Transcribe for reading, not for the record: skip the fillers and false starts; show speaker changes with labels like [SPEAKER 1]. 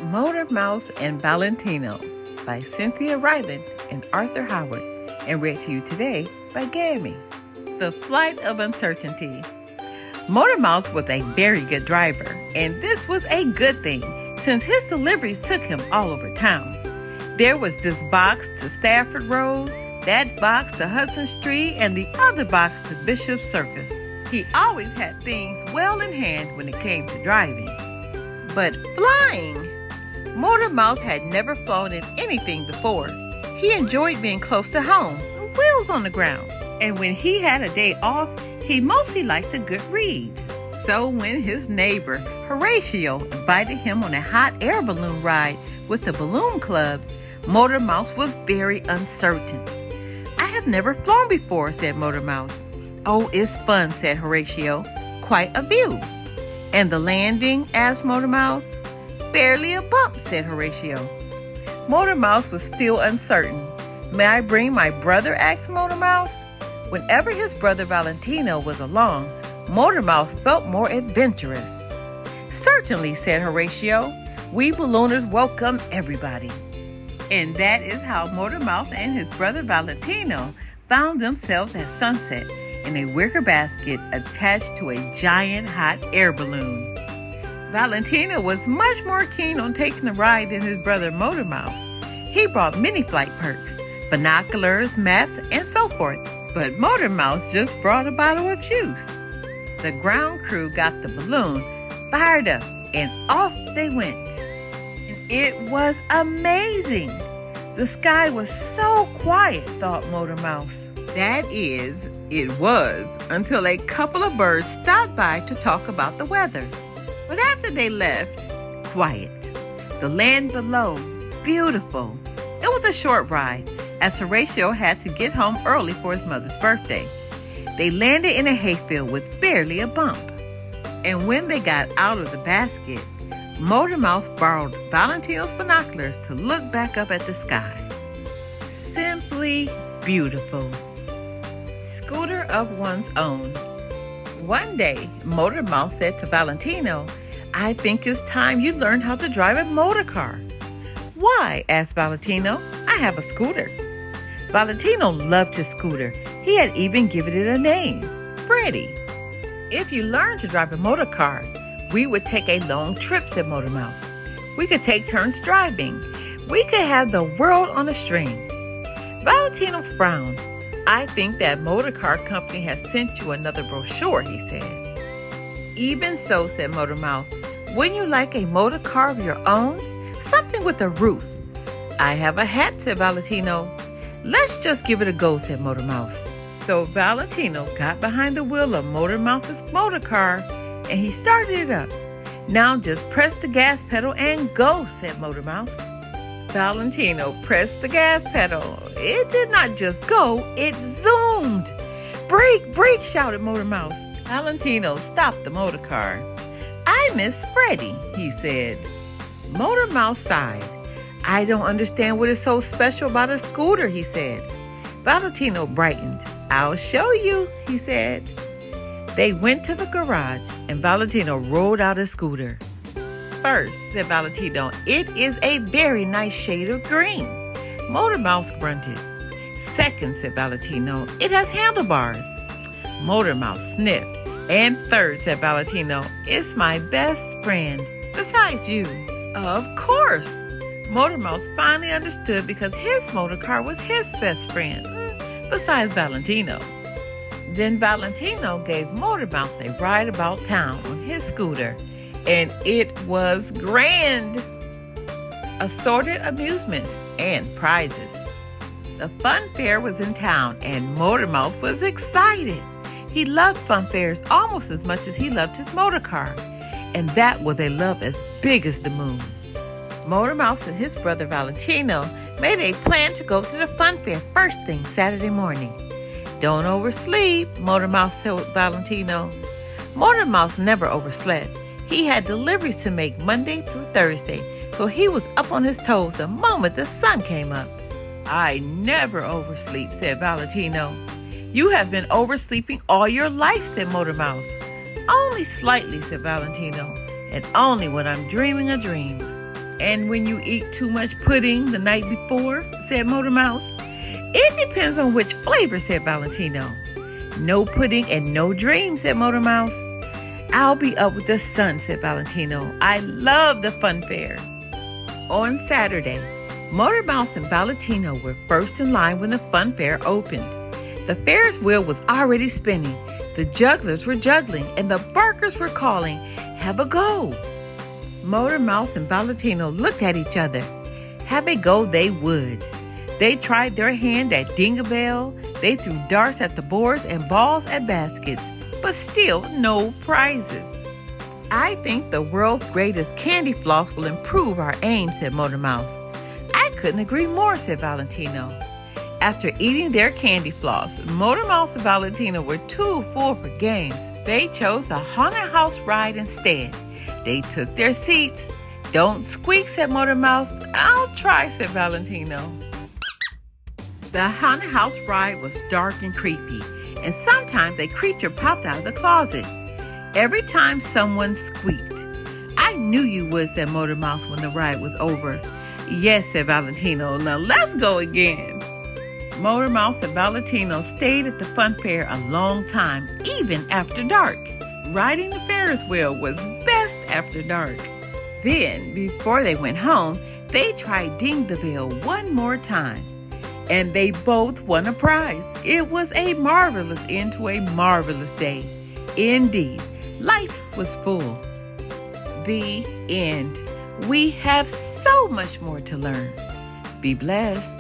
[SPEAKER 1] Motor Mouse and Valentino by Cynthia Ryland and Arthur Howard, and read to you today by Gammy. The Flight of Uncertainty. Motor Mouse was a very good driver, and this was a good thing since his deliveries took him all over town. There was this box to Stafford Road, that box to Hudson Street, and the other box to Bishop Circus. He always had things well in hand when it came to driving. But flying! Motor Mouse had never flown in anything before. He enjoyed being close to home, wheels on the ground. And when he had a day off, he mostly liked a good read. So when his neighbor, Horatio, invited him on a hot air balloon ride with the Balloon Club, Motor Mouse was very uncertain. "I have never flown before," said Motor Mouse. "Oh, it's fun," said Horatio. "Quite a view." "And the landing?" asked Motor Mouse. "Barely a bump," said Horatio. Motor Mouse was still uncertain. "May I bring my brother?" asked Motor Mouse. Whenever his brother Valentino was along, Motor Mouse felt more adventurous. "Certainly," said Horatio. "We ballooners welcome everybody." And that is how Motor Mouse and his brother Valentino found themselves at sunset in a wicker basket attached to a giant hot air balloon. Valentino was much more keen on taking the ride than his brother Motor Mouse. He brought many flight perks, binoculars, maps, and so forth. But Motor Mouse just brought a bottle of juice. The ground crew got the balloon fired up, and off they went. And it was amazing. The sky was so quiet, thought Motor Mouse. That is, it was, until a couple of birds stopped by to talk about the weather. But after they left, quiet. The land below, beautiful. It was a short ride, as Horatio had to get home early for his mother's birthday. They landed in a hayfield with barely a bump. And when they got out of the basket, Motor Mouse borrowed Valentino's binoculars to look back up at the sky. Simply beautiful. Scooter of one's own. One day, Motor Mouse said to Valentino, "I think it's time you learned how to drive a motor car." "Why?" asked Valentino. "I have a scooter." Valentino loved his scooter. He had even given it a name, Freddie. "If you learned to drive a motor car, we would take a long trip," said Motor Mouse. "We could take turns driving. We could have the world on a string." Valentino frowned. "I think that motor car company has sent you another brochure," he said. "Even so," said Motor Mouse, "wouldn't you like a motor car of your own? Something with a roof." "I have a hat," said Valentino. "Let's just give it a go," said Motor Mouse. So Valentino got behind the wheel of Motor Mouse's motor car, and he started it up. "Now just press the gas pedal and go," said Motor Mouse. Valentino pressed the gas pedal. It did not just go, it zoomed. "Brake, brake," shouted Motor Mouse. Valentino stopped the motor car. "I miss Freddie," he said. Motor Mouse sighed. "I don't understand what is so special about a scooter," he said. Valentino brightened. "I'll show you," he said. They went to the garage, and Valentino rolled out his scooter. "First," said Valentino, "it is a very nice shade of green." Motor Mouse grunted. "Second," said Valentino, "it has handlebars." Motor Mouse sniffed. "And third," said Valentino, "it's my best friend, besides you." Of course! Motor Mouse finally understood because his motor car was his best friend, besides Valentino. Then Valentino gave Motor Mouse a ride about town on his scooter, and it was grand. Assorted amusements and prizes. The fun fair was in town, and Motor Mouse was excited. He loved fun fairs almost as much as he loved his motor car, and that was a love as big as the moon. Motor Mouse and his brother Valentino made a plan to go to the fun fair first thing Saturday morning. "Don't oversleep," Motor Mouse told Valentino. Motor Mouse never overslept. He had deliveries to make Monday through Thursday, so he was up on his toes the moment the sun came up. "I never oversleep," said Valentino. "You have been oversleeping all your life," said Motor Mouse. "Only slightly," said Valentino, "and only when I'm dreaming a dream." And when you eat too much pudding the night before, said Motor Mouse. It depends on which flavor, said Valentino. No pudding and no dream, said Motor Mouse. I'll be up with the sun, said Valentino. I love the fun fair. On Saturday, Motor Mouse and Valentino were first in line when the fun fair opened. The Ferris wheel was already spinning, the jugglers were juggling, and the barkers were calling, "Have a go!" Motor Mouse and Valentino looked at each other. Have a go they would. They tried their hand at ding-a-bell, they threw darts at the boards and balls at baskets, but still no prizes. I think the world's greatest candy floss will improve our aim, said Motor Mouse. I couldn't agree more, said Valentino. After eating their candy floss, Motor Mouse and Valentino were too full for games. They chose the haunted house ride instead. They took their seats. Don't squeak, said Motor Mouse. I'll try, said Valentino. The haunted house ride was dark and creepy, and sometimes a creature popped out of the closet. Every time someone squeaked. I knew you would, said Motor Mouse when the ride was over. Yes, said Valentino. Now let's go again. Motor Mouse and Valentino stayed at the fun fair a long time, even after dark. Riding the Ferris wheel was best after dark. Then, before they went home, they tried Ding the Bell one more time. And they both won a prize. It was a marvelous end to a marvelous day. Indeed, life was full. The end. We have so much more to learn. Be blessed.